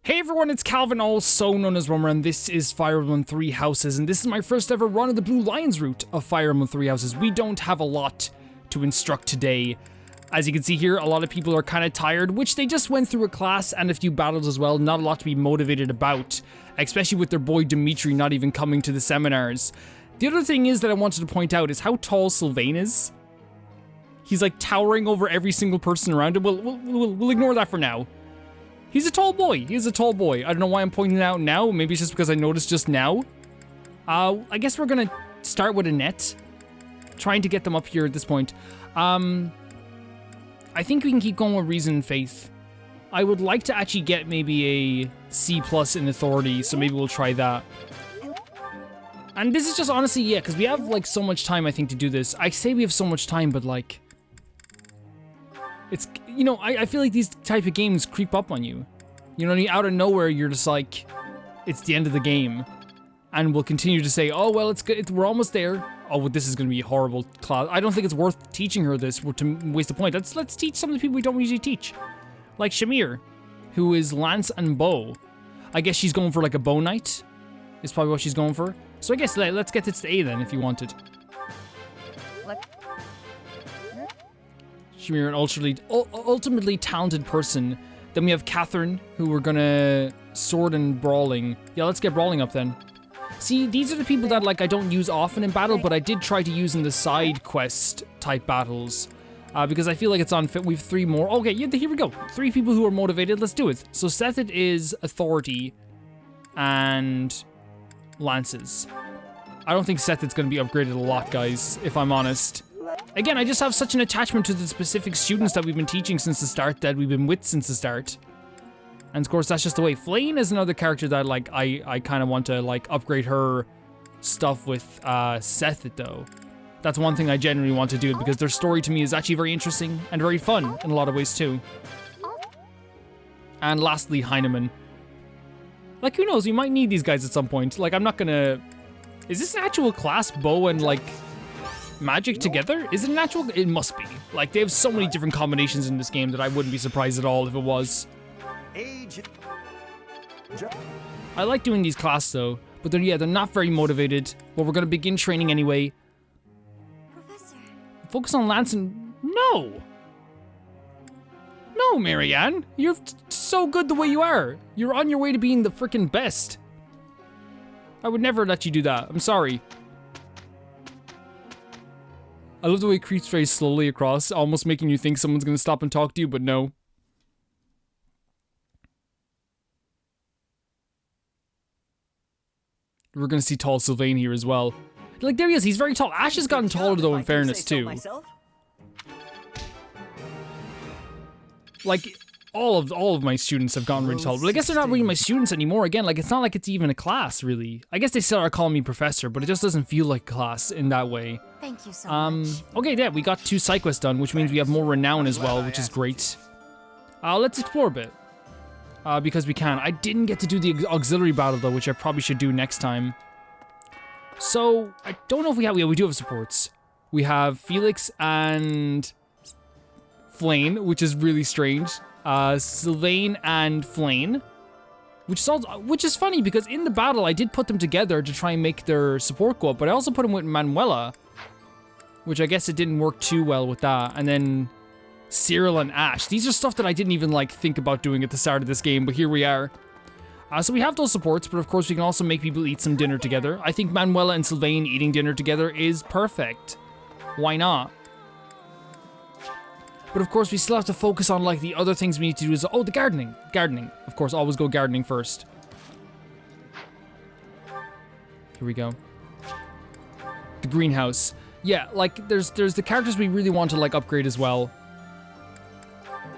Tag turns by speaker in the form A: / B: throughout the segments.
A: Hey everyone, it's Calvin, also known as Romer, and this is Fire Emblem 3 Houses, and this is my first ever run of the Blue Lions route of Fire Emblem 3 Houses. We don't have a lot to instruct today. As you can see here, a lot of people are kind of tired, which they just went through a class and a few battles as well. Not a lot to be motivated about, especially with their boy Dimitri not even coming to the seminars. The other thing is that I wanted to point out is how tall Sylvain is. He's like towering over every single person around him. We'll ignore that for now. He's a tall boy. He is a tall boy. I don't know why I'm pointing it out now. Maybe it's just because I noticed just now. I guess we're gonna start with a net. Trying to get them up here at this point. I think we can keep going with Reason and Faith. I would like to actually get maybe a C+ in Authority, so maybe we'll try that. And this is just honestly, yeah, because we have like so much time, I think, to do this. I say we have so much time, but like... It's, you know, I feel like these type of games creep up on you. You know, out of nowhere, you're just like, it's the end of the game. And we'll continue to say, oh, well, it's good, we're almost there. Oh, well, this is going to be a horrible class. I don't think it's worth teaching her this to waste the point. Let's teach some of the people we don't usually teach. Like Shamir, who is Lance and Bow. I guess she's going for like a Bow Knight, is probably what she's going for. So I guess let's get this to A then, if you wanted. Shamir, an ultimately talented person. Then we have Catherine, who we're gonna sword and brawling. Yeah, let's get brawling up then. See, these are the people that like I don't use often in battle, but I did try to use in the side quest type battles. Because I feel like it's unfit. We have 3 more. Okay, yeah, here we go. 3 people who are motivated. Let's do it. So Seth is Authority and Lances. I don't think Seth is going to be upgraded a lot, guys, if I'm honest. Again, I just have such an attachment to the specific students that we've been teaching since the start, that we've been with since the start. And of course, that's just the way. Flayn is another character that like I kind of want to like upgrade her stuff with Seth though. That's one thing I genuinely want to do because their story to me is actually very interesting and very fun in a lot of ways too. And lastly, Heinemann. Like, who knows, we might need these guys at some point. Like, I'm not gonna... Is this an actual class, Bow and like magic together? Is it an actual? It must be. Like, they have so many different combinations in this game that I wouldn't be surprised at all if it was. I like doing these classes though, but they're not very motivated. But we're gonna begin training anyway. Professor. Focus on Lance and... No! No, Marianne! You're so good the way you are! You're on your way to being the frickin' best! I would never let you do that. I'm sorry. I love the way it creeps very slowly across, almost making you think someone's gonna stop and talk to you, but no. We're gonna see tall Sylvain here as well. Like, there he is, he's very tall. Ashe has gotten taller though, in fairness, too. Like, all of my students have gotten really tall. But I guess they're not really my students anymore. Again, like, it's not like it's even a class, really. I guess they still are calling me professor, but it just doesn't feel like class in that way.
B: Thank you so much.
A: Okay, yeah, we got 2 side quests done, which means we have more renown as well, which is great. Let's explore a bit. Because we can. I didn't get to do the auxiliary battle, though, which I probably should do next time. So, I don't know if we have... Yeah, we do have supports. We have FELIX and Flayn, which is really strange. Sylvain and Flayn, which is funny because in the battle I did put them together to try and make their support go up, but I also put them with Manuela, which I guess it didn't work too well with that. And then Cyril and Ashe. These are stuff that I didn't even like think about doing at the start of this game, but here we are. So we have those supports, but of course we can also make people eat some dinner together. I think Manuela and Sylvain eating dinner together is perfect. Why not? But of course, we still have to focus on, like, the other things we need to do is... Oh, the gardening. Gardening. Of course, always go gardening first. Here we go. The greenhouse. Yeah, like, there's the characters we really want to, like, upgrade as well.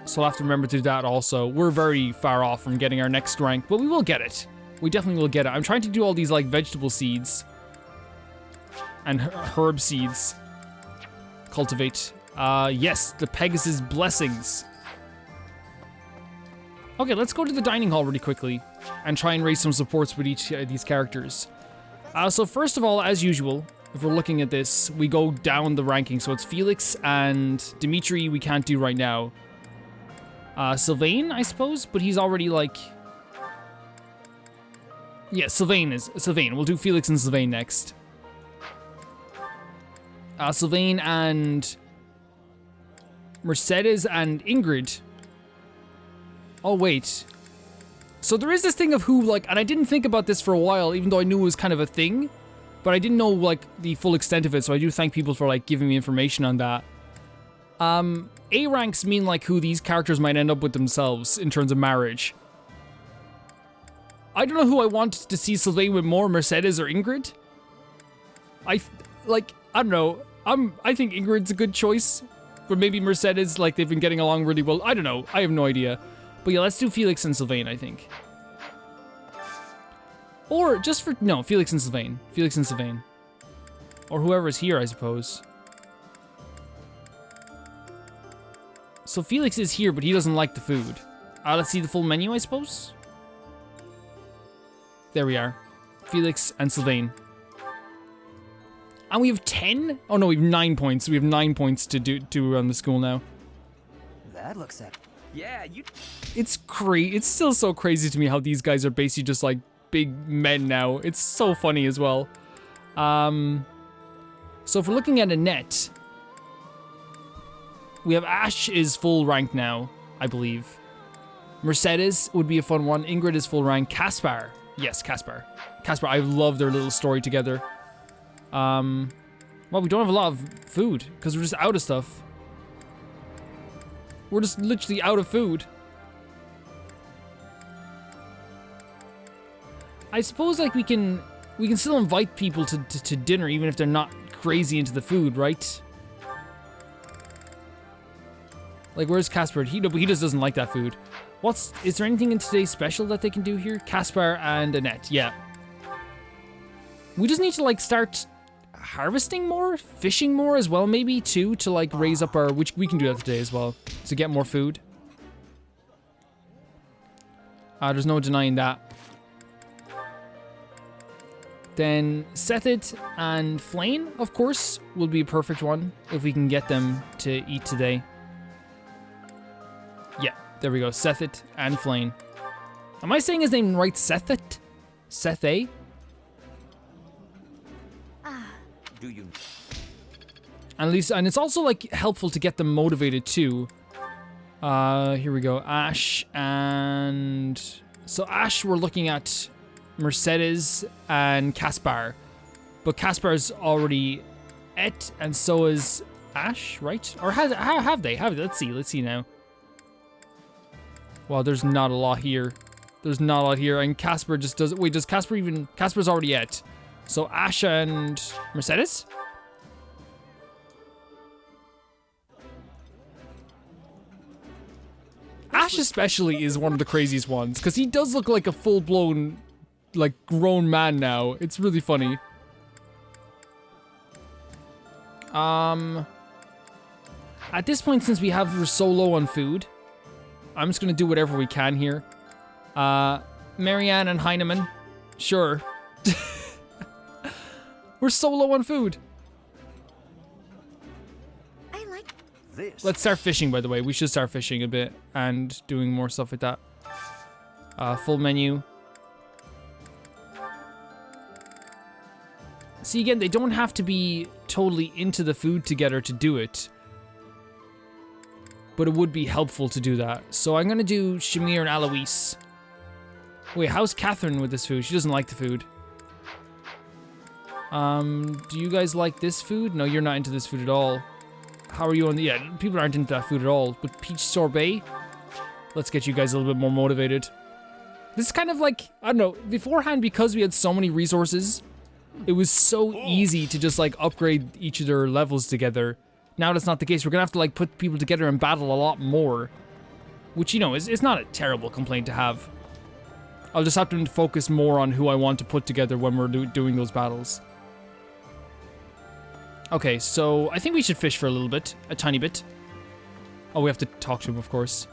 A: So I'll have to remember to do that also. We're very far off from getting our next rank, but we will get it. We definitely will get it. I'm trying to do all these, like, vegetable seeds. And herb seeds. Cultivate. Yes, the Pegasus blessings. Okay, let's go to the dining hall really quickly and try and raise some supports with each of these characters. So first of all, as usual, if we're looking at this, we go down the ranking. So it's FELIX and Dimitri we can't do right now. Sylvain, I suppose, but he's already like Yeah, Sylvain. We'll do Felix and Sylvain next. Sylvain and Mercedes and Ingrid. Oh, wait. So there is this thing of who, like, and I didn't think about this for a while, even though I knew it was kind of a thing, but I didn't know, like, the full extent of it, so I do thank people for, like, giving me information on that. A ranks mean, like, who these characters might end up with themselves in terms of marriage. I don't know who I want to see Sylvain with more, Mercedes or Ingrid. I don't know. I think Ingrid's a good choice, but maybe Mercedes, like, they've been getting along really well. I don't know. I have no idea. But yeah, let's do Felix and Sylvain, I think. Or just for, no, Felix and Sylvain. Felix and Sylvain. Or whoever's here, I suppose. So Felix is here, but he doesn't like the food. Let's see the full menu, I suppose. There we are. Felix and Sylvain. And we have 10? Oh no, we have 9 points. We have 9 points to do around the school now.
B: That looks at. Yeah, you.
A: It's crazy. It's still so crazy to me how these guys are basically just like big men now. It's so funny as well. So if we're looking at a net, we have Ashe is full rank now, I believe. Mercedes would be a fun one. Ingrid is full rank. Caspar. Yes, Caspar. Caspar, I love their little story together. Well, we don't have a lot of food because we're just out of stuff. We're just literally out of food. I suppose like we can still invite people to dinner even if they're not crazy into the food, right? Like where's Caspar? He just doesn't like that food. Is there anything in today's special that they can do here? Caspar and Annette, yeah. We just need to like start harvesting more, fishing more as well, maybe too, to like raise up our, which we can do that today as well, to get more food. There's no denying that. Then Sethit and Flayn, of course, will be a perfect one if we can get them to eat today. Yeah, there we go. Sethit and Flayn. Am I saying his name right? Sethit? Sethe?
B: Do you?
A: At least, and it's also like helpful to get them motivated too. Here we go. Ashe and so Ashe, we're looking at Mercedes and Caspar, but Caspar's already et, and so is Ashe, right? Or have they? Let's see now. Wow, there's not a lot here. There's not a lot here, and Caspar just does. Wait, does Caspar even? Caspar's already et. So Ashe and Mercedes? Ashe especially is one of the craziest ones, because he does look like a full-blown, like, grown man now. It's really funny. At this point, since we're so low on food, I'm just gonna do whatever we can here. Marianne and Heinemann, sure. We're so low on food.
B: I like this.
A: Let's start fishing, by the way. We should start fishing a bit and doing more stuff like that. Full menu. See, again, they don't have to be totally into the food together to do it. But it would be helpful to do that. So I'm gonna do Shamir and Alois. Wait, how's Catherine with this food? She doesn't like the food. Do you guys like this food? No, you're not into this food at all. How are you on the... Yeah, people aren't into that food at all. But peach sorbet? Let's get you guys a little bit more motivated. This is kind of like, I don't know, beforehand, because we had so many resources, it was so easy to just, like, upgrade each of their levels together. Now that's not the case. We're gonna have to, like, put people together and battle a lot more. Which, you know, is not a terrible complaint to have. I'll just have to focus more on who I want to put together when we're doing those battles. Okay, so I think we should fish for a little bit. A tiny bit. Oh, we have to talk to him, of course.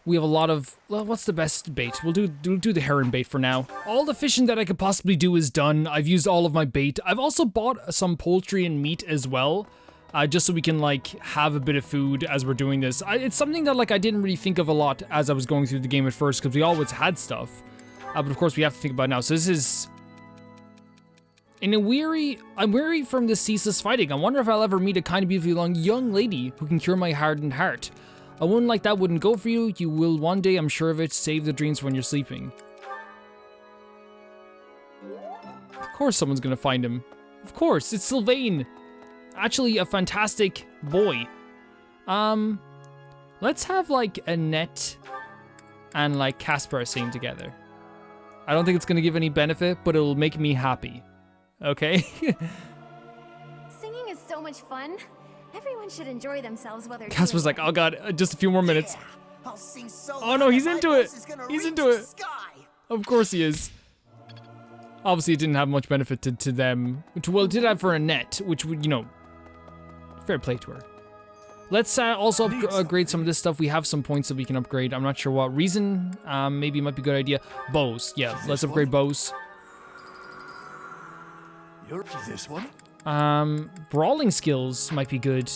A: We have a lot of... Well, what's the best bait? We'll do the heron bait for now. All the fishing that I could possibly do is done. I've used all of my bait. I've also bought some poultry and meat as well. Just so we can, like, have a bit of food as we're doing this. It's something that, like, I didn't really think of a lot as I was going through the game at first, because we always had stuff. But of course we have to think about it now. So this is... I'm weary from this ceaseless fighting. I wonder if I'll ever meet a kind of beautiful young lady who can cure my hardened heart. A woman like that wouldn't go for you. You will one day, I'm sure of it, save the dreams when you're sleeping. Of course someone's gonna find him. Of course, it's Sylvain. Actually, a fantastic boy. Let's have like Annette and like Caspar sing together. I don't think it's gonna give any benefit, but it'll make me happy. Okay?
C: Singing is so much fun. Everyone should enjoy themselves while they're
A: Caspar's like, oh god, just a few more minutes.
D: Yeah, I'll sing so
A: Oh no, he's into it. He's into it.
D: Sky.
A: Of course he is. Obviously, it didn't have much benefit to them. Well, it did have for Annette, which would, you know, fair play to her. Let's also upgrade some of this stuff. We have some points that we can upgrade. I'm not sure what reason. Maybe it might be a good idea. Bows. Yeah, let's upgrade bows.
D: This one?
A: Brawling skills might be good.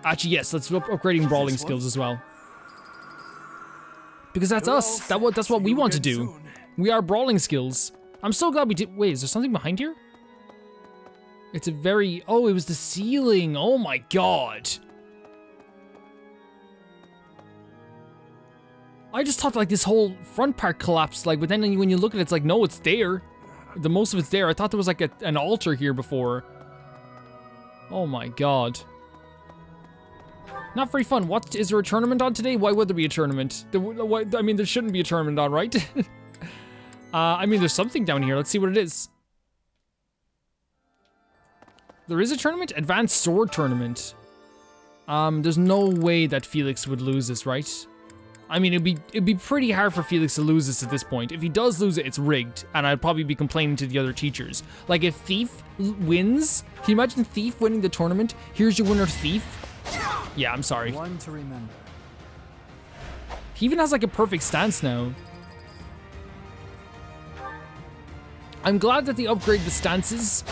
A: Actually, yes, let's upgrading brawling skills as well. Because that's us. That's what we want to do. We are brawling skills. I'm so glad we did. Wait, is there something behind here? It's a very... Oh, it was the ceiling. Oh my god. I just thought like this whole front part collapsed, like, but then when you look at it, it's like, no, it's there. The most of it's there. I thought there was like an altar here before. Oh my god. Not very fun. What, is there a tournament on today? Why would there be a tournament? I mean, there shouldn't be a tournament on, right? I mean, there's something down here. Let's see what it is. There is a tournament? Advanced Sword Tournament. There's no way that Felix would lose this, right? I mean, it'd be pretty hard for Felix to lose this at this point. If he does lose it, it's rigged, and I'd probably be complaining to the other teachers. Like, if Thief wins, can you imagine Thief winning the tournament? Here's your winner, Thief. Yeah, I'm sorry.
B: One to remember.
A: He even has like a perfect stance now. I'm glad that they upgrade the stances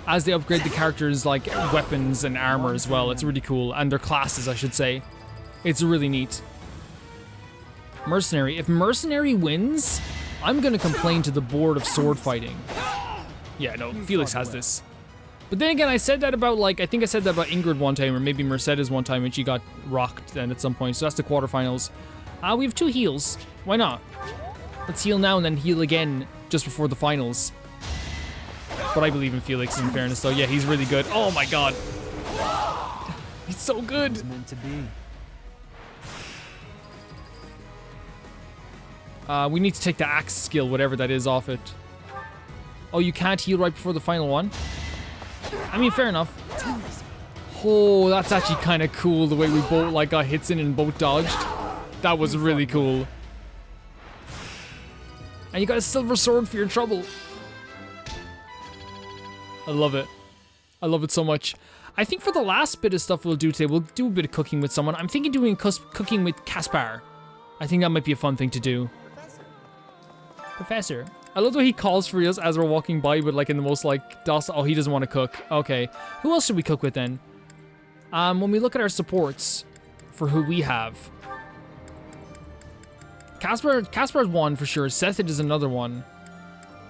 A: as they upgrade the characters' like weapons and armor as well. It's really cool. And their classes, I should say. It's really neat. Mercenary. If Mercenary wins, I'm gonna complain to the board of sword fighting. Yeah, no, Felix has this. But then again, I said that about like, I think I said that about Ingrid one time, or maybe Mercedes one time when she got rocked then at some point. So that's the quarterfinals. We have 2 heals. Why not? Let's heal now and then heal again just before the finals. But I believe in Felix, in fairness, though. Yeah, he's really good. Oh my god. He's so good.
B: It's meant to be.
A: We need to take the axe skill, whatever that is, off it. Oh, you can't heal right before the final one? I mean, fair enough. Oh, that's actually kind of cool, the way we both like got hits in and both dodged. That was really cool. And you got a silver sword for your trouble. I love it. I love it so much. I think for the last bit of stuff we'll do today, we'll do a bit of cooking with someone. I'm thinking doing cooking with Caspar. I think that might be a fun thing to do. Professor. I love the way he calls for us as we're walking by, but like in the most like docile. Oh, he doesn't want to cook. Okay. Who else should we cook with then? When we look at our supports for who we have. Caspar's one for sure. Sethid is another one.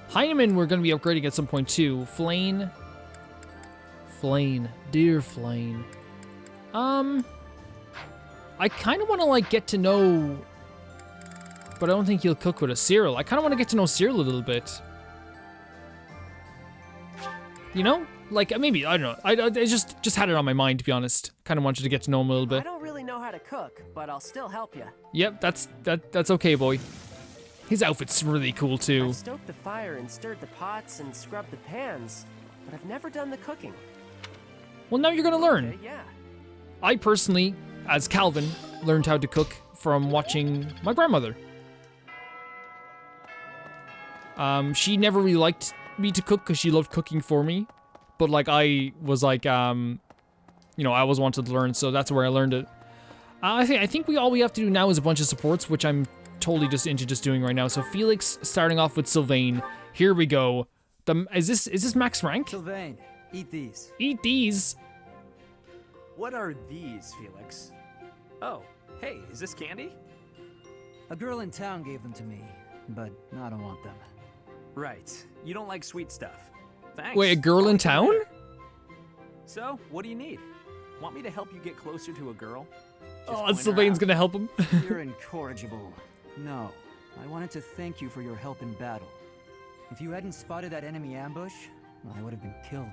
A: Heinemann we're going to be upgrading at some point too. Flayn. Dear Flayn. I kind of want to like get to know, but I don't think he'll cook with a Cyril. I kind of want to get to know Cyril a little bit. You know? Like, maybe, I don't know. I just had it on my mind, to be honest. Kind of wanted to get to know him a little bit.
E: I don't really know how to cook, but I'll still help you.
A: Yep, that's okay, boy. His outfit's really cool, too.
E: I've stoked the fire and stirred the pots and scrubbed the pans, but I've never done the cooking.
A: Well, now you're gonna learn.
E: Okay, yeah.
A: I personally, as Calvin, learned how to cook from watching my grandmother. She never really liked me to cook because she loved cooking for me. But like I was like, you know, I always wanted to learn, so that's where I learned it. I think all we have to do now is a bunch of supports, which I'm totally just into doing right now. So Felix starting off with Sylvain. Here we go. Is this max rank?
B: Sylvain, eat these.
A: Eat these.
F: What are these, Felix? Oh, hey, is this candy?
B: A girl in town gave them to me. but I don't want them.
F: Right. You don't like sweet stuff. Thanks.
A: Wait, a girl in town?
F: So, what do you need? Want me to help you get closer to a girl? Just
A: Oh,
F: point her
A: Sylvain's
F: out.
A: gonna help him.
B: You're incorrigible. No, I wanted to thank you for your help in battle. If you hadn't spotted that enemy ambush, I would have been killed.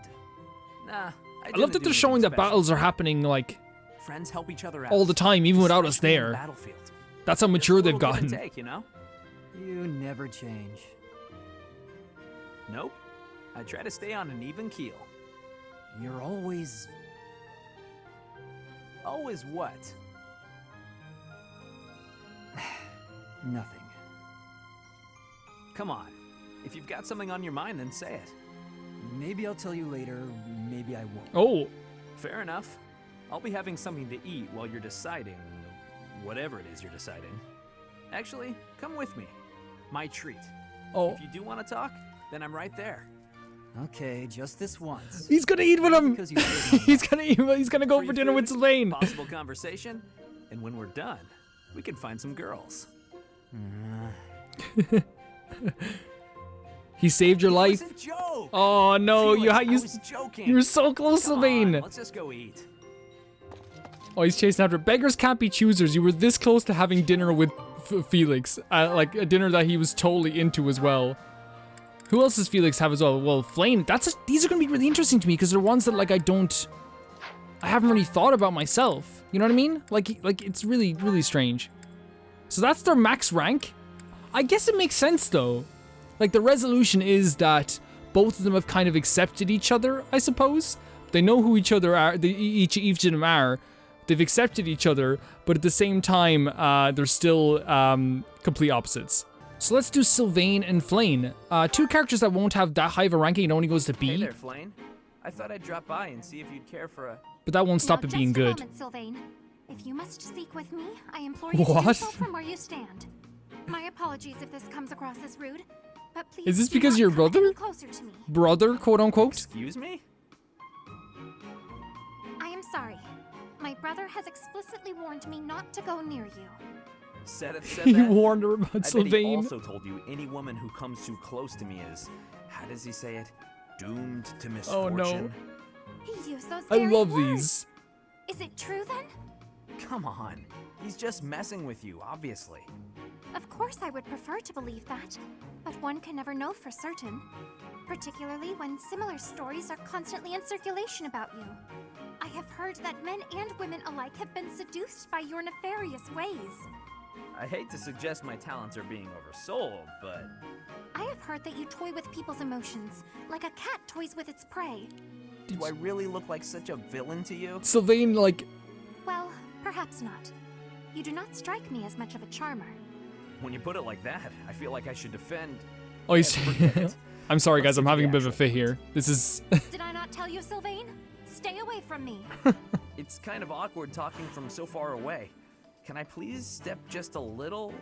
F: Nah.
A: I love that they're showing that battles are happening, like,
F: Friends help each other out.
A: all the time, even without us
F: Especially in
A: there.
F: the battlefield.
A: That's how mature
F: It's a
A: they've
F: little give and
A: gotten.
F: Take, you know?
B: You never change.
F: Nope. I try to stay on an even keel.
B: You're always...
F: Always what?
B: nothing.
F: Come on. If you've got something on your mind, then say it.
B: Maybe I'll tell you later, maybe I won't.
A: Oh,
F: Fair enough. I'll be having something to eat while you're deciding whatever it is you're deciding. Actually, come with me. My treat.
A: oh.
F: If you do want to talk, then I'm right there.
B: Okay, just this once.
A: He's gonna eat with him!
B: Because you said
A: He's gonna eat, he's gonna go
F: Free
A: for dinner with
F: food,
A: Sylvain.
F: Possible conversation, and when we're done, we can find some girls.
A: He saved your
F: It
A: life.
F: was a joke.
A: Oh no,
F: Felix, I
A: you
F: was joking.
A: were so close,
F: Come
A: Sylvain.
F: on, let's just go eat.
A: Oh, he's chasing after. Beggars can't be choosers. You were this close to having dinner with Felix. Like a dinner that he was totally into as well. Who else does Felix have as well? Well, Flayn. These are gonna be really interesting to me because they're ones that like I haven't really thought about myself. You know what I mean? Like it's really, really strange. So that's their max rank. I guess it makes sense though. Like the resolution is that both of them have kind of accepted each other, I suppose. They know who each other are. Each of them are. They've accepted each other, but at the same time, they're still complete opposites. So let's do Sylvain and Flayn. Two characters that won't have that high of a ranking. It only goes to B.
F: Hey there, Flayn. I thought I'd drop by and see if you'd care for a...
A: But that won't stop
C: Now,
A: it being
C: just a
A: good.
C: moment, Sylvain. If you must speak with me, I implore you to do
A: What?
C: so from where you stand. My apologies if this comes across as rude, but please
A: Is this
C: do
A: because
C: not
A: your
C: come
A: brother?
C: any closer to me.
A: Brother, quote unquote.
F: Excuse me?
C: I am sorry. My brother has explicitly warned me not to go near you.
F: Said
A: He
F: that?
A: warned her about
F: I bet he
A: Sylvain.
F: also told you any woman who comes too close to me is, how does he say it? Doomed to
A: Oh,
F: misfortune.
A: no.
C: He used those
A: I
C: very
A: love
C: words.
A: these.
C: Is it true then?
F: Come on. He's just messing with you, obviously.
C: Of course I would prefer to believe that, but one can never know for certain. Particularly when similar stories are constantly in circulation about you. I have heard that men and women alike have been seduced by your nefarious ways.
F: I hate to suggest my talents are being oversold, but...
C: I have heard that you toy with people's emotions, like a cat toys with its prey.
F: Do I really look like such a villain to you?
A: Sylvain, like,
C: Well, perhaps not. You do not strike me as much of a charmer.
F: When you put it like that, I feel like I should defend...
A: oh, he's.
F: forget it.
A: I'm sorry, guys.
F: Let's
A: I'm
F: get to
A: having a
F: the
A: bit of a
F: actual
A: fit here. This is.
C: Did I not tell you, Sylvain? Stay away from me.
F: It's kind of awkward talking from so far away. Can I please step just a little?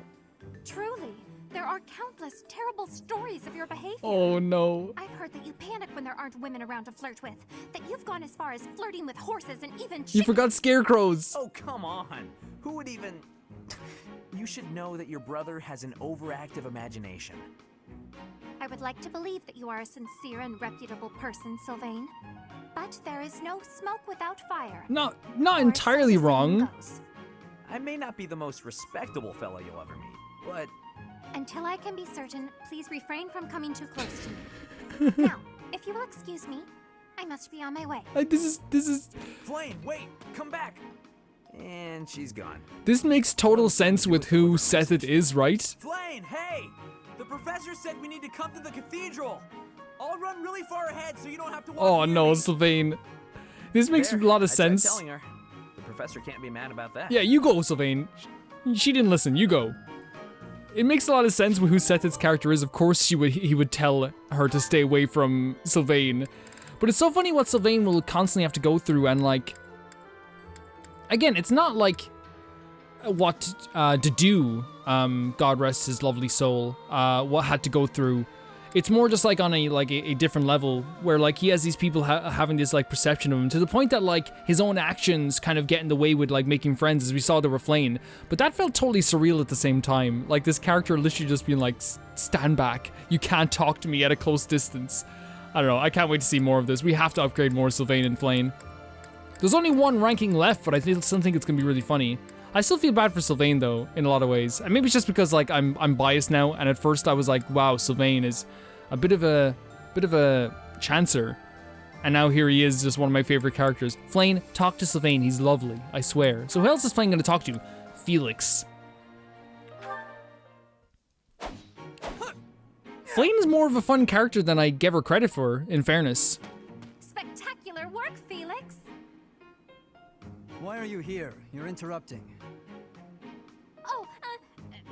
C: Truly, there are countless terrible stories of your behavior.
A: Oh no.
C: I've heard that you panic when there aren't women around to flirt with, that you've gone as far as flirting with horses and even chickens.
A: You forgot scarecrows.
F: Oh, come on. Who would even... You should know that your brother has an overactive imagination.
C: I would like to believe that you are a sincere and reputable person, Sylvain. But there is no smoke without fire.
A: Not
C: Or
A: entirely
C: so the saying
A: wrong.
C: goes.
F: I may not be the most respectable fella you'll ever meet, but...
C: Until I can be certain, please refrain from coming too close to me. Now, if you will excuse me, I must be on my way.
A: Like this is.
F: Flayn, wait! Come back! And she's gone.
A: This makes total sense with who Seth it is, right?
F: Flayn, hey! The professor said we need to come to the cathedral! I'll run really far ahead so you don't have to walk
A: Oh
F: near
A: no,
F: me.
A: Sylvain. This makes a
F: There,
A: lot of
F: I tried
A: sense.
F: telling her. The professor can't be mad about that.
A: Yeah, you go, Sylvain. She didn't listen. You go. It makes a lot of sense with who Seth's character is. Of course, he would tell her to stay away from Sylvain. But it's so funny what Sylvain will constantly have to go through, and like, again, it's not like what Dedu, God rest his lovely soul, what had to go through It's more just like on a different level where like he has these people having this like perception of him to the point that like his own actions kind of get in the way with like making friends, as we saw the Flayn. But that felt totally surreal at the same time. Like this character literally just being like, stand back. You can't talk to me at a close distance. I don't know. I can't wait to see more of this. We have to upgrade more Sylvain and Flayn. There's only one ranking left, but I still think it's gonna be really funny. I still feel bad for Sylvain though, in a lot of ways. And maybe it's just because like I'm biased now, and at first I was like, wow, Sylvain is a bit of a chancer. And now here he is, just one of my favorite characters. Flayn, talk to Sylvain, he's lovely, I swear. So who else is Flayn gonna talk to? FELIX. Flayn is more of a fun character than I gave her credit for, in fairness.
C: Spectacular work, FELIX!
B: Why are you here? You're interrupting.
C: Oh,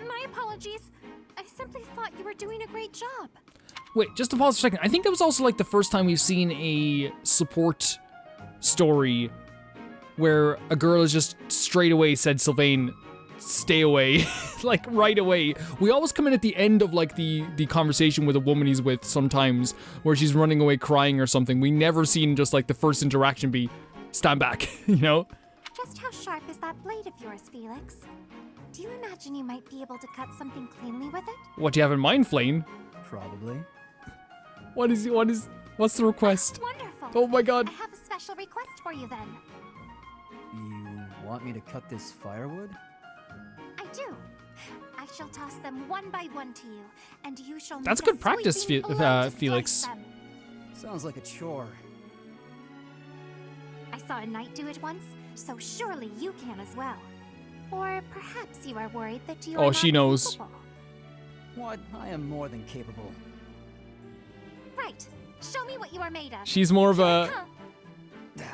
C: my apologies. I simply thought you were doing a great job.
A: Wait, just to pause for a second. I think that was also like the first time we've seen a support story where a girl has just straight away said, Sylvain, stay away. Like right away. We always come in at the end of like the conversation with a woman he's with sometimes where she's running away crying or something. We never seen just like the first interaction be, stand back, you know?
C: Just how sharp is that blade of yours, FELIX? Do you imagine you might be able to cut something cleanly with it?
A: What do you have in mind, Flayn?
B: Probably.
A: What's the request?
C: Wonderful.
A: Oh my god.
C: I have a special request for you then.
B: You want me to cut this firewood?
C: I do. I shall toss them one by one to you, and you shall
A: That's
C: make a
A: good practice,
C: sweeping blow to
A: FELIX.
C: slice them.
B: Sounds like a chore.
C: I saw a knight do it once, so surely you can as well. Or perhaps you are worried that you are
A: she
C: not
A: knows.
C: capable.
B: What? I am more than capable.
C: Right. Show me what you are made of.
A: She's more of a
C: Huh.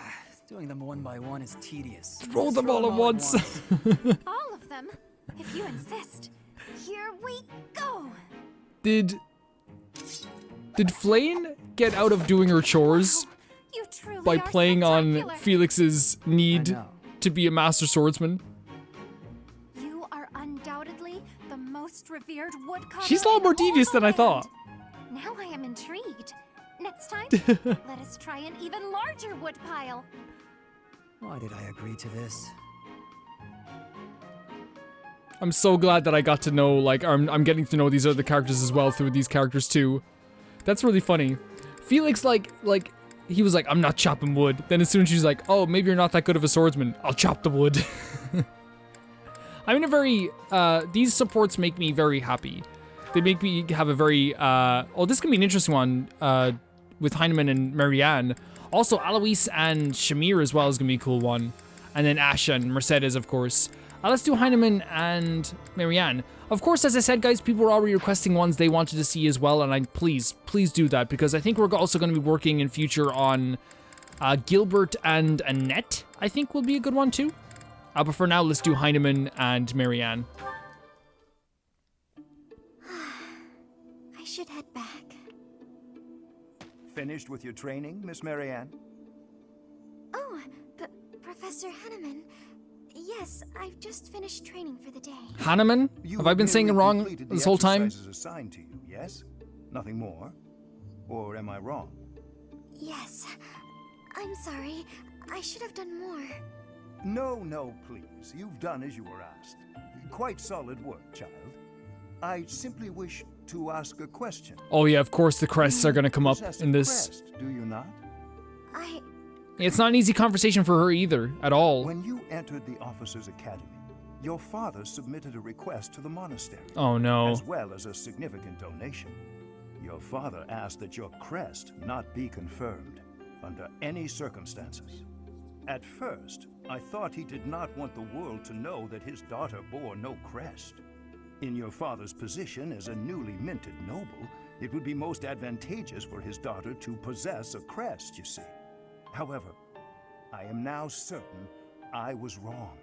B: Doing them one by one is tedious.
A: throw them all at once.
C: All of them, if you insist. Here we go.
A: Did Flayn get out of doing her chores
C: You truly
A: by
C: are
A: playing on
C: spectacular.
A: Felix's need
B: I know.
A: to be a master swordsman?
C: You are undoubtedly the most revered woodcutter.
A: She's a lot
C: in
A: more
C: all
A: devious
C: the
A: than I thought.
C: land. Now I am intrigued. Next time, let us try an even larger woodpile.
B: Why did I agree to this?
A: I'm so glad that I got to know, like, I'm getting to know these other characters as well through these characters too. That's really funny. FELIX, like, he was like, I'm not chopping wood. Then as soon as she's like, oh, maybe you're not that good of a swordsman, I'll chop the wood. I'm in a very, these supports make me very happy. They make me have a very, oh, this can be an interesting one, with Heinemann and Marianne. Also, Alois and Shamir as well is gonna be a cool one. And then Ashe and Mercedes, of course. Let's do Heinemann and Marianne. Of course, as I said, guys, people were already requesting ones they wanted to see as well, and please do that, because I think we're also going to be working in future on Gilbert and Annette, I think will be a good one too. But for now, let's do Heinemann and Marianne.
C: I should head back.
D: Finished with your training, Miss Marianne?
C: Oh, Professor Hanneman. Yes, I've just finished training for the day.
A: Hanneman? Have I been saying it wrong this whole time?
D: Assigned to you, yes? Nothing more? Or am I wrong?
C: Yes. I'm sorry. I should have done more.
D: No, please. You've done as you were asked. Quite solid work, child. I simply wish to ask a question.
A: Oh yeah, of course the crests are gonna come up
D: Possess a
A: in this.
D: crest, do you not?
A: It's not an easy conversation for her either, at all.
D: When you entered the Officers' Academy, your father submitted a request to the monastery.
A: Oh no.
D: As well as a significant donation. Your father asked that your crest not be confirmed under any circumstances. At first, I thought he did not want the world to know that his daughter bore no crest. In your father's position as a newly minted noble, it would be most advantageous for his daughter to possess a crest, you see. However, I am now certain I was wrong.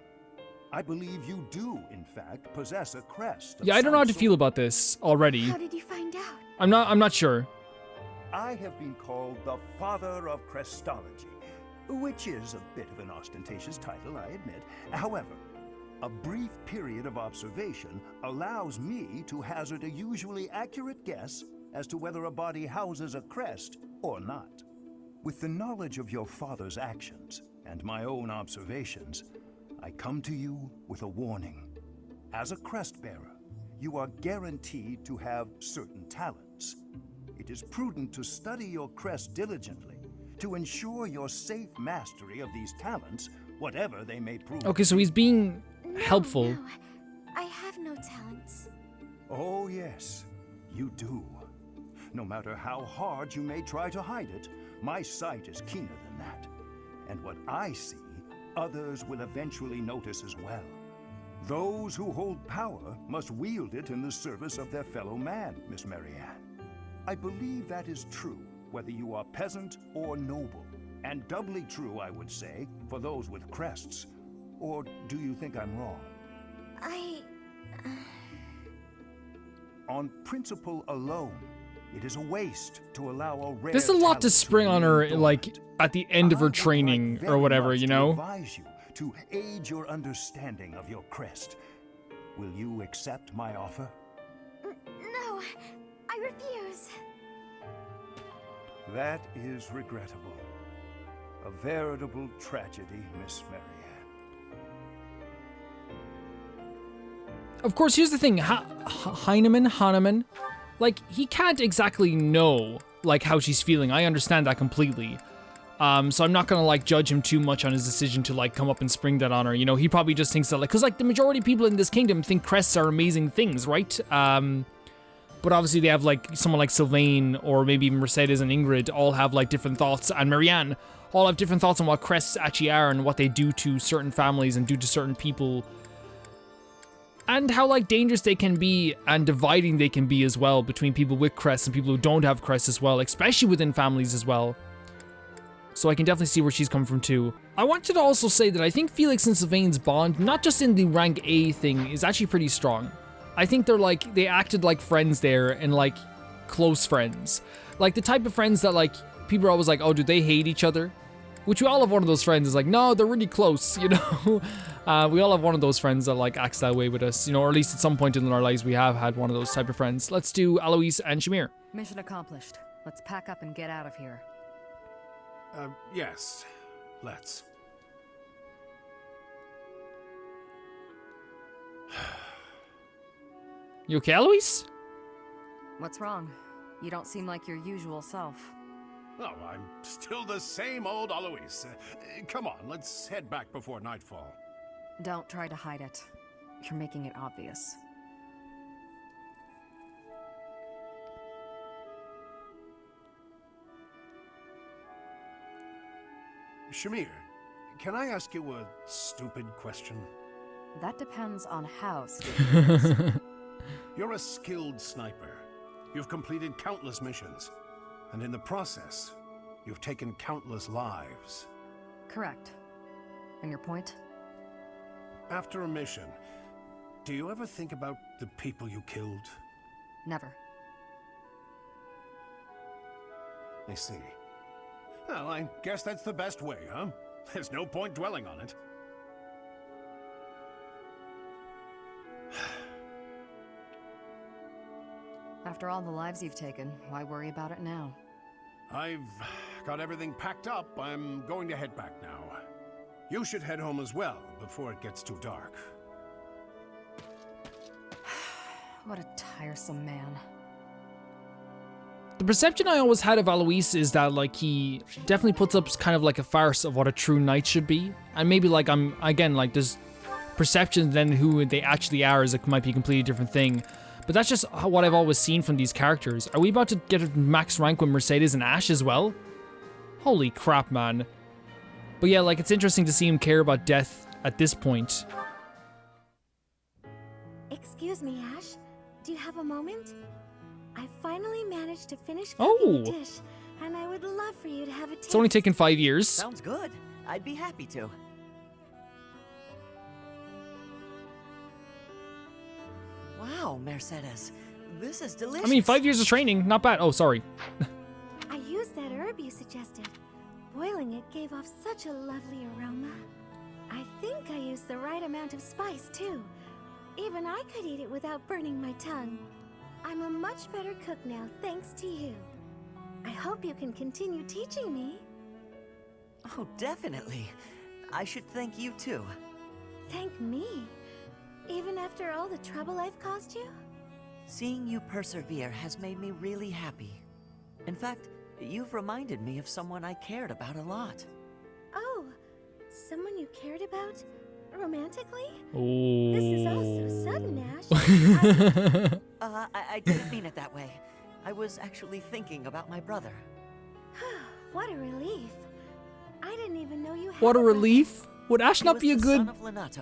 D: I believe you do, in fact, possess a crest.
A: Yeah, I don't know how to feel about this already.
C: How did you find out?
A: I'm not sure.
D: I have been called the Father of Crestology, which is a bit of an ostentatious title, I admit. However, a brief period of observation allows me to hazard a usually accurate guess as to whether a body houses a crest or not. With the knowledge of your father's actions and my own observations, I come to you with a warning. As a crest bearer, you are guaranteed to have certain talents. It is prudent to study your crest diligently to ensure your safe mastery of these talents, whatever they may prove.
A: Okay, so he's being helpful.
C: No, I have no talents.
D: Oh yes, you do. No matter how hard you may try to hide it, my sight is keener than that. And what I see, others will eventually notice as well. Those who hold power must wield it in the service of their fellow man, Miss Marianne. I believe that is true, whether you are peasant or noble. And doubly true, I would say, for those with crests. Or do you think I'm wrong? On principle alone, it is a waste to allow a rare
A: There's a lot to
D: talent
A: spring on her,
D: remain
A: like,
D: dormant.
A: at the end of
D: I
A: her
D: would
A: training
D: like
A: or
D: very
A: whatever,
D: much
A: you
D: to
A: know?
D: advise you to aid your understanding of your crest. Will you accept my offer?
C: No, I refuse.
D: That is regrettable. A veritable tragedy, Miss Marianne.
A: Of course, here's the thing. Hahnemann, like, he can't exactly know, like, how she's feeling. I understand that completely. So I'm not gonna, like, judge him too much on his decision to, like, come up and spring that on her. You know, he probably just thinks that, like, because, like, the majority of people in this kingdom think crests are amazing things, right? But obviously they have, like, someone like Sylvain or maybe even Mercedes and Ingrid all have, like, different thoughts, and Marianne all have different thoughts on what crests actually are and what they do to certain families and do to certain people. And how, like, dangerous they can be and dividing they can be as well between people with crests and people who don't have crests as well, especially within families as well. So I can definitely see where she's coming from too. I wanted to also say that I think Felix and Sylvain's bond, not just in the rank A thing, is actually pretty strong. I think they're like, they acted like friends there and like close friends. Like the type of friends that like, people are always like, oh, do they hate each other? Which we all have one of those friends is like, no, they're really close, you know? We all have one of those friends that like acts that way with us, you know, or at least at some point in our lives we have had one of those type of friends. Let's do Eloise and Shamir.
G: Mission accomplished. Let's pack up and get out of here.
H: Yes. Let's.
A: You okay, Eloise?
G: What's wrong? You don't seem like your usual self.
H: Oh, I'm still the same old Alois. Come on, let's head back before nightfall.
G: Don't try to hide it. You're making it obvious.
H: Shamir, can I ask you a stupid question?
G: That depends on how stupid it is.
H: You're a skilled sniper. You've completed countless missions. And in the process, you've taken countless lives.
G: Correct. And your point?
H: After a mission, do you ever think about the people you killed?
G: Never.
H: I see. Well, I guess that's the best way, huh? There's no point dwelling on it.
G: After all the lives you've taken, why worry about it now?
H: I've got everything packed up. I'm going to head back now. You should head home as well, before it gets too dark.
G: What a tiresome man.
A: The perception I always had of Alois is that, like, he definitely puts up kind of like a farce of what a true knight should be. And maybe, like, again, like, there's perception then who they actually are is might be a completely different thing. But that's just what I've always seen from these characters. Are we about to get a max rank with Mercedes and Ashe as well? Holy crap, man. But yeah, like, it's interesting to see him care about death at this point.
C: Excuse me, Ashe. Do you have a moment? I finally managed to finish cooking
A: Oh.
C: a dish, and I would love for you to have a taste.
A: It's only taken 5 years.
I: Sounds good. I'd be happy to. Wow, Mercedes. This is delicious.
A: I mean, 5 years of training, not bad. Oh, sorry.
C: I used that herb you suggested. Boiling it gave off such a lovely aroma. I think I used the right amount of spice, too. Even I could eat it without burning my tongue.
J: I'm a much better cook now, thanks to you. I hope you can continue teaching me.
I: Oh, definitely. I should thank you too.
J: Thank me? Even after all the trouble I've caused you?
I: Seeing you persevere has made me really happy. In fact, you've reminded me of someone I cared about a lot.
J: Oh, someone you cared about? Romantically?
A: Oh.
J: This is all so sudden, Ashe.
I: I didn't mean it that way. I was actually thinking about my brother.
J: What a relief. I didn't even know you had
A: What a
J: brother.
A: relief. Would Ashe not be a good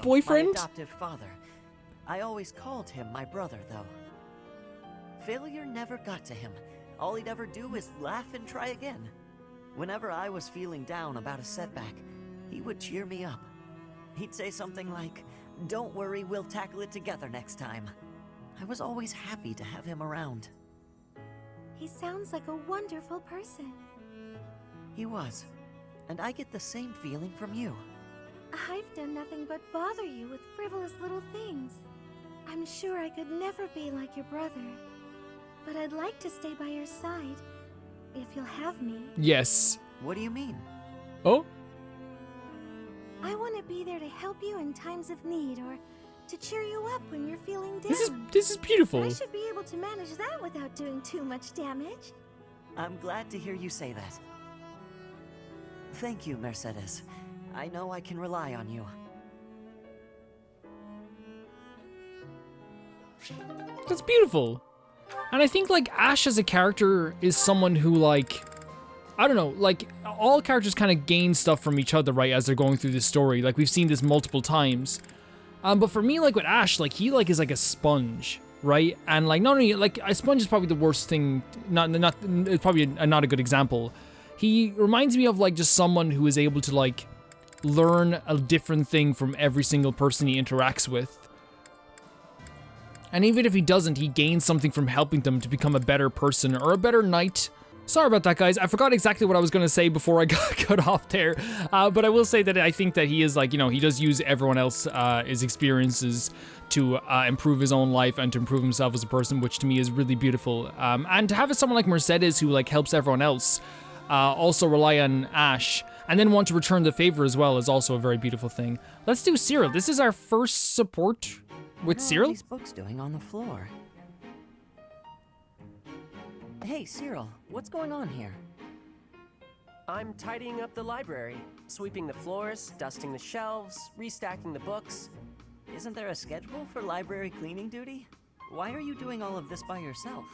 A: boyfriend?
I: My adoptive father. I always called him my brother, though. Failure never got to him. All he'd ever do is laugh and try again. Whenever I was feeling down about a setback, he would cheer me up. He'd say something like, "Don't worry, we'll tackle it together next time." I was always happy to have him around.
J: He sounds like a wonderful person.
I: He was. And I get the same feeling from you.
J: I've done nothing but bother you with frivolous little things. I'm sure I could never be like your brother. But I'd like to stay by your side, if you'll have me.
A: Yes.
I: What do you mean?
A: Oh?
J: I want to be there to help you in times of need, or to cheer you up when you're feeling down.
A: This is beautiful.
J: I should be able to manage that without doing too much damage.
I: I'm glad to hear you say that. Thank you, Mercedes. I know I can rely on you.
A: That's beautiful. And I think, like, Ashe as a character is someone who, like, I don't know, like, all characters kind of gain stuff from each other, right, as they're going through this story. Like, we've seen this multiple times. But for me, like, with Ashe, like, he, like, is like a sponge, right? And, like, not only, like, a sponge is probably the worst thing, it's probably not a good example. He reminds me of, like, just someone who is able to, like, learn a different thing from every single person he interacts with. And even if he doesn't, he gains something from helping them to become a better person or a better knight. Sorry about that, guys. I forgot exactly what I was going to say before I got cut off there. But I will say that I think that he is, like, you know, he does use everyone else's experiences to improve his own life and to improve himself as a person, which to me is really beautiful. And to have someone like Mercedes who, like, helps everyone else also rely on Ashe and then want to return the favor as well is also a very beautiful thing. Let's do Cyril. This is our first support with Cyril.
I: What are these books doing on the floor? Hey, Cyril, what's going on here?
E: I'm tidying up the library, sweeping the floors, dusting the shelves, restacking the books.
I: Isn't there a schedule for library cleaning duty? Why are you doing all of this by yourself?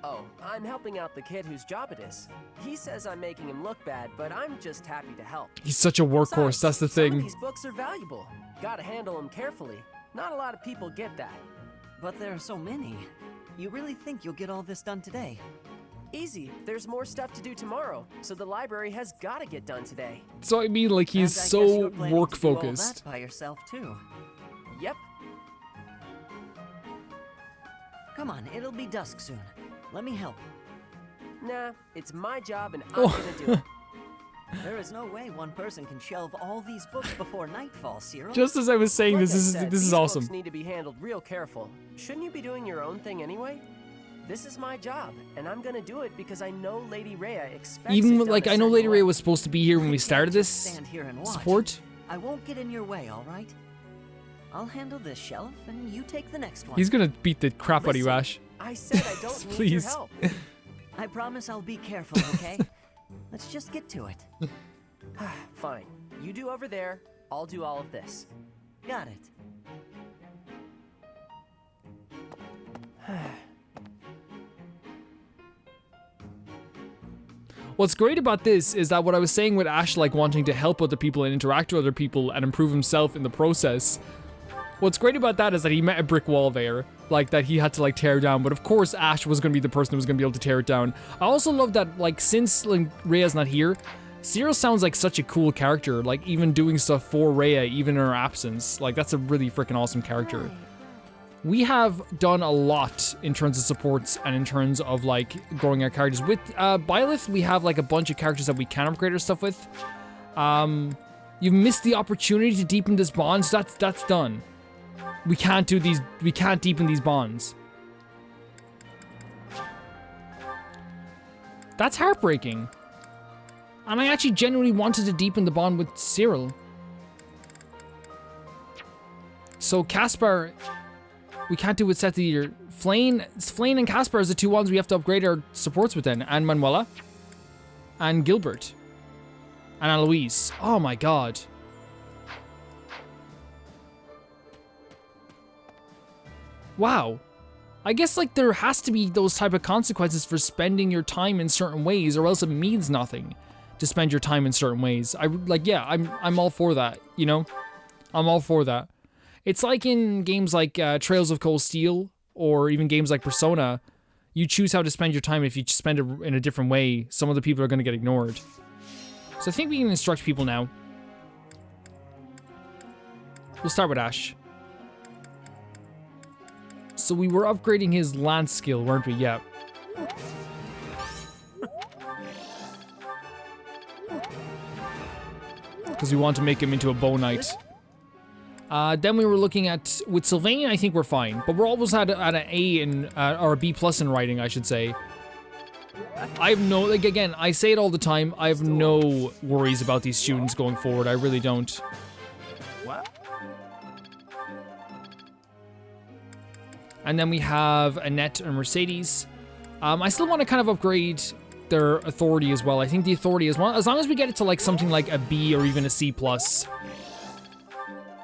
E: Oh, I'm helping out the kid whose job it is. He says I'm making him look bad, but I'm just happy to help.
A: He's such a workhorse, that's the
E: Some
A: thing.
E: of these books are valuable. Gotta handle them carefully. Not a lot of people get that.
I: But there are so many. You really think you'll get all this done today?
E: Easy. There's more stuff to do tomorrow, so the library has gotta get done today.
A: So I mean, like, he's
I: And I guess
A: so
I: you're planning
A: work
I: to do all
A: focused.
I: that by yourself too.
E: Yep.
I: Come on, it'll be dusk soon. Let me help.
E: Nah, it's my job and I'm
A: Oh.
E: gonna do it.
I: There is no way one person can shelve all these books before nightfall, Cyril.
A: Just as I was saying,
E: Like
A: this
E: I
A: is
E: said,
A: this is
E: these
A: awesome.
E: books need to be handled real careful. Shouldn't you be doing your own thing anyway? This is my job, and I'm gonna do it because I know Lady Rhea expects it
A: Even
E: done
A: like
E: a
A: I know
E: certain
A: Lady
E: way.
A: Rhea was supposed to be here when we
I: I
A: started
I: can't just
A: this
I: stand here and watch.
A: support.
I: I won't get in your way, all right? I'll handle this shelf, and you take the next one.
A: He's gonna beat the crap out of you,
E: Listen,
A: Ashe.
E: I said I don't need your
A: Please.
E: help.
I: I promise I'll be careful, okay? Let's just get to it.
E: Fine. You do over there, I'll do all of this.
I: Got it.
A: What's great about this is that what I was saying with Ashe, like wanting to help other people and interact with other people and improve himself in the process. What's great about that is that he met a brick wall there, like that he had to like tear down. But of course, Ashe was gonna be the person who was gonna be able to tear it down. I also love that, like, since like Rhea's not here, Cyril sounds like such a cool character. Like even doing stuff for Rhea, even in her absence. Like that's a really freaking awesome character. We have done a lot in terms of supports and in terms of like growing our characters. With Byleth, we have like a bunch of characters that we can upgrade our stuff with. You've missed the opportunity to deepen this bond, so that's done. We can't do these, we can't deepen these bonds. That's heartbreaking. And I actually genuinely wanted to deepen the bond with Cyril. So Caspar, we can't do with Seth either. Flayn and Caspar is the two ones we have to upgrade our supports with then. And Manuela. And Gilbert. And Eloise. Oh my god. Wow. I guess like there has to be those type of consequences for spending your time in certain ways, or else it means nothing to spend your time in certain ways. I'm all for that, you know? I'm all for that. It's like in games like Trails of Cold Steel, or even games like Persona, you choose how to spend your time. If you spend it in a different way, some of the people are going to get ignored. So I think we can instruct people now. We'll start with Ashe. So we were upgrading his lance skill, weren't we? Yeah. Because we want to make him into a bow knight. Then we were looking at, with Sylvain, I think we're fine. But we're almost at an A in, or a B+ in writing, I should say. I have no, like again, I say it all the time, I have no worries about these students going forward. I really don't.
F: What?
A: And then we have Annette and Mercedes. I still want to kind of upgrade their authority as well. I think the authority is one, as long as we get it to like something like a B or even a C+,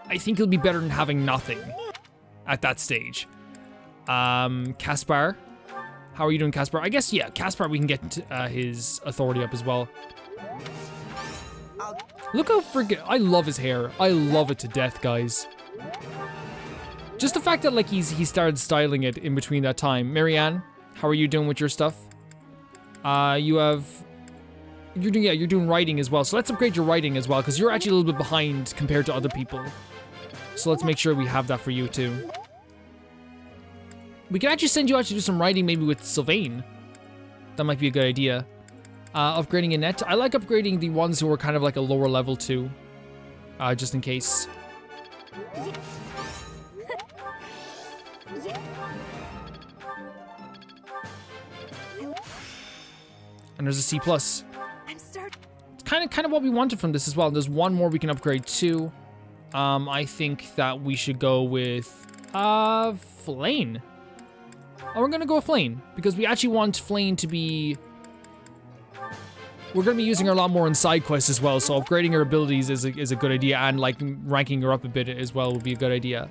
A: I think it'll be better than having nothing at that stage. Caspar. How are you doing, Caspar? I guess, yeah, Caspar, we can get his authority up as well. Look how freaking... I love his hair. I love it to death, guys. Just the fact that, like, he started styling it in between that time. Marianne, how are you doing with your stuff? You're doing writing as well. So let's upgrade your writing as well, because you're actually a little bit behind compared to other people. So let's make sure we have that for you, too. We can actually send you out to do some writing maybe with Sylvain. That might be a good idea. Upgrading Annette. I like upgrading the ones who are kind of like a lower level too. Just in case. And there's a C+. It's kind of what we wanted from this as well. There's one more we can upgrade too. I think that we should go with Flayn. Oh, we're gonna go with Flayn, because we actually want Flayn to be... We're gonna be using her a lot more in side quests as well, so upgrading her abilities is a good idea, and like ranking her up a bit as well would be a good idea.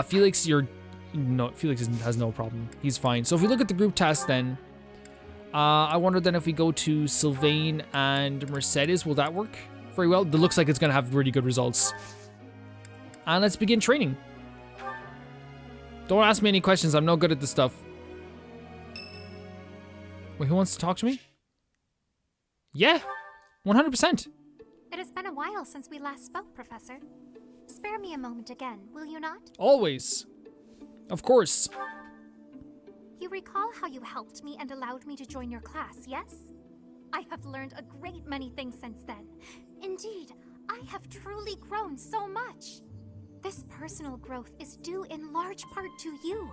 A: Felix, Felix has no problem. He's fine. So if we look at the group task then, I wonder then if we go to Sylvain and Mercedes, will that work very well? It looks like it's gonna have really good results. And let's begin training. Don't ask me any questions, I'm no good at this stuff. Wait, who wants to talk to me? Yeah, 100%.
C: It has been a while since we last spoke, Professor. Spare me a moment again, will you not?
A: Always. Of course.
C: You recall how you helped me and allowed me to join your class, yes? I have learned a great many things since then. Indeed, I have truly grown so much. This personal growth is due in large part to you,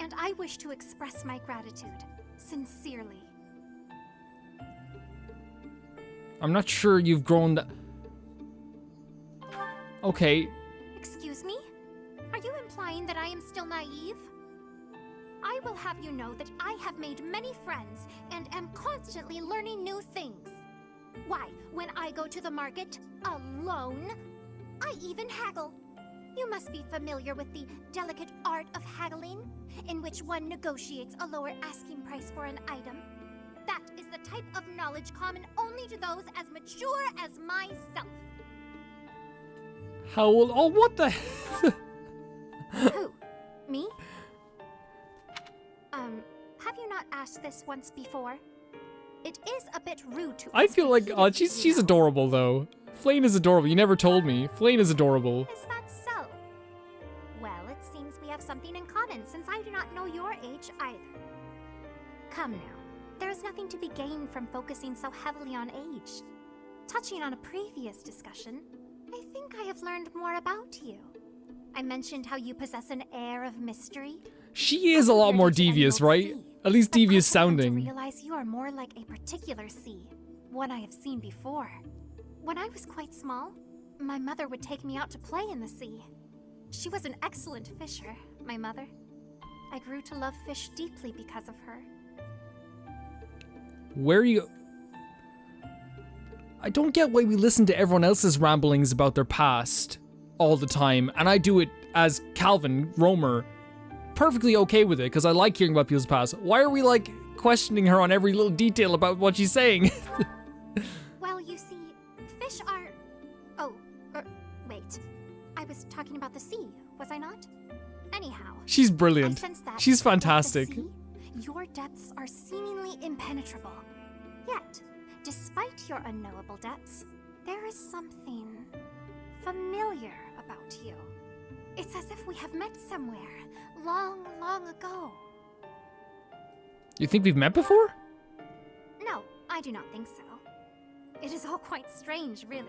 C: and I wish to express my gratitude, sincerely.
A: I'm not sure you've grown that... Okay.
C: Excuse me? Are you implying that I am still naive? I will have you know that I have made many friends and am constantly learning new things. Why, when I go to the market, alone, I even haggle. You must be familiar with the delicate art of haggling, in which one negotiates a lower asking price for an item. That is the type of knowledge common only to those as mature as myself.
A: How old? Oh, what the?
C: Who? Me? Have you not asked this once before? It is a bit rude to
A: I feel like, oh, she's adorable though. Flayn is adorable. You never told me. Flayn is adorable.
C: Is that so? Well, it seems we have something in common, since I do not know your age either. Come now. There is nothing to be gained from focusing so heavily on age. Touching on a previous discussion, I think I have learned more about you. I mentioned how you possess an air of mystery.
A: She is a lot more devious, right? At least devious sounding.
C: I realize you are are more like a particular sea, one I have seen before. When I was quite small, my mother would take me out to play in the sea. She was an excellent fisher, my mother. I grew to love fish deeply because of her.
A: Where are you? I don't get why we listen to everyone else's ramblings about their past all the time, and I do it as Calvin, Romer, perfectly okay with it, because I like hearing about people's past. Why are we, like, questioning her on every little detail about what she's saying?
C: Well, you see, fish are... Oh, wait. I was talking about the sea, was I not? Anyhow.
A: She's brilliant.
C: I sense that,
A: She's fantastic.
C: like the sea, your depths are seemingly impenetrable. Yet, despite your unknowable depths, there is something familiar about you. It's as if we have met somewhere, long, long ago.
A: You think we've met before?
C: No, I do not think so. It is all quite strange, really.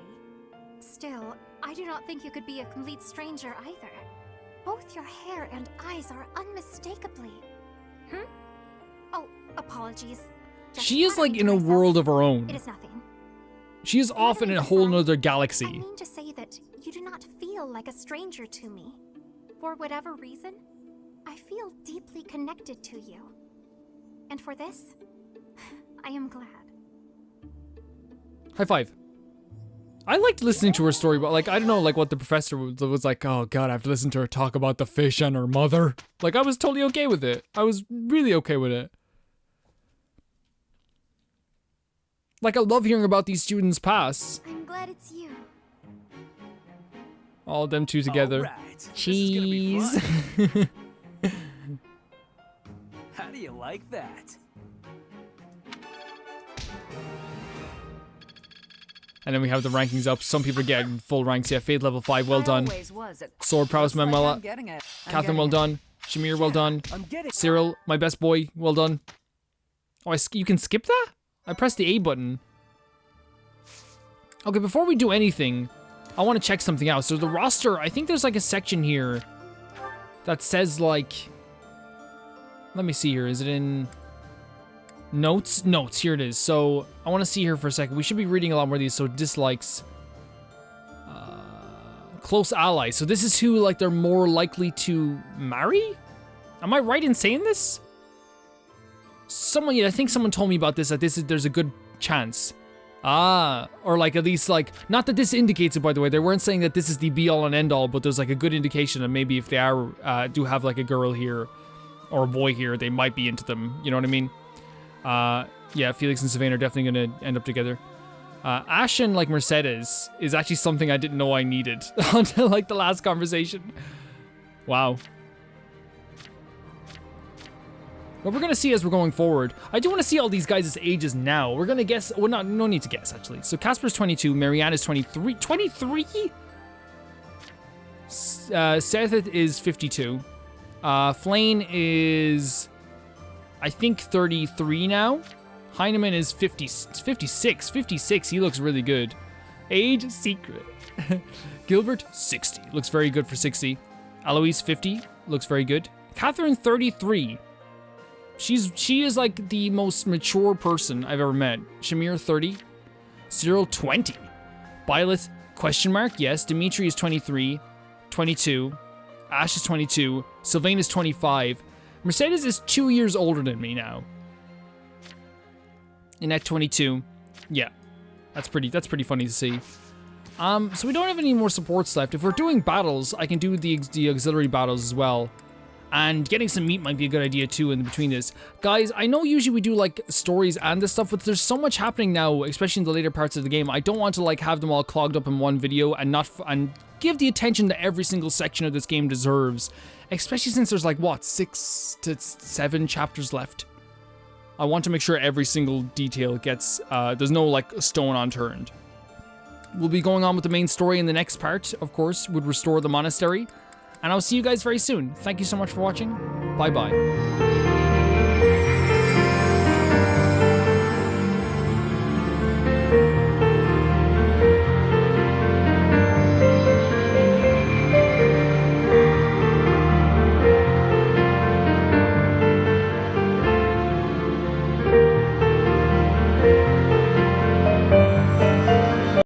C: Still, I do not think you could be a complete stranger either. Both your hair and eyes are unmistakably... Oh, apologies. Just
A: She is like
C: flattering
A: in
C: to
A: a
C: myself.
A: world of her own.
C: It is nothing.
A: She is off in a whole nother galaxy.
C: I mean to say that you do not feel like a stranger to me. For whatever reason, I feel deeply connected to you. And for this, I am glad.
A: High five. I liked listening to her story, but like, I don't know, like what the professor was like, oh god, I have to listen to her talk about the fish and her mother. Like, I was totally okay with it. I was really okay with it. Like, I love hearing about these students' pasts.
J: I'm glad it's you.
A: All them two together.
F: Alright,
A: Cheese.
F: this is gonna be fun. How do you like that?
A: And then we have the rankings up. Some people are getting full ranks. Yeah, Fade level 5, well done.
G: Always was at
A: Sword Prowess Manuela. Catherine, well done. Shamir, well done. Cyril, my best boy, well done. Oh, you can skip that? I pressed the A button. Okay, before we do anything, I want to check something out. So the roster, I think there's like a section here that says like... Let me see here. Is it in... Notes? Notes, here it is. So, I want to see here for a second. We should be reading a lot more of these. So, dislikes. Close allies. So, this is who, like, they're more likely to marry? Am I right in saying this? I think someone told me about this, that there's a good chance. Or, like, at least, like, not that this indicates it, by the way. They weren't saying that this is the be-all and end-all, but there's, like, a good indication that maybe if they are, do have, like, a girl here, or a boy here, they might be into them. You know what I mean? Yeah, Felix and Sylvain are definitely gonna end up together. Ashe and, like, Mercedes is actually something I didn't know I needed until, like, the last conversation. Wow. What we're gonna see as we're going forward, I do want to see all these guys' ages now. We're gonna guess, well, no need to guess, actually. So Casper's 22, Marianne is 23. 23? Seth is 52. Flayn is... I think 33 now. Heinemann is 56. 56, he looks really good. Age, secret. Gilbert, 60. Looks very good for 60. Eloise, 50. Looks very good. Catherine, 33. She is like the most mature person I've ever met. Shamir, 30. Cyril, 20. Violet, question mark, yes. Dimitri is 23. 22. Ashe is 22. Sylvain is 25. Mercedes is 2 years older than me now. And at 22, yeah, that's pretty funny to see. So we don't have any more supports left. If we're doing battles, I can do the auxiliary battles as well. And getting some meat might be a good idea too in between this. Guys, I know usually we do like stories and this stuff, but there's so much happening now, especially in the later parts of the game. I don't want to like have them all clogged up in one video and and give the attention that every single section of this game deserves. Especially since there's like, what, 6 to 7 chapters left. I want to make sure every single detail gets, there's no like stone unturned. We'll be going on with the main story in the next part, of course, would restore the monastery. And I'll see you guys very soon. Thank you so much for watching. Bye-bye.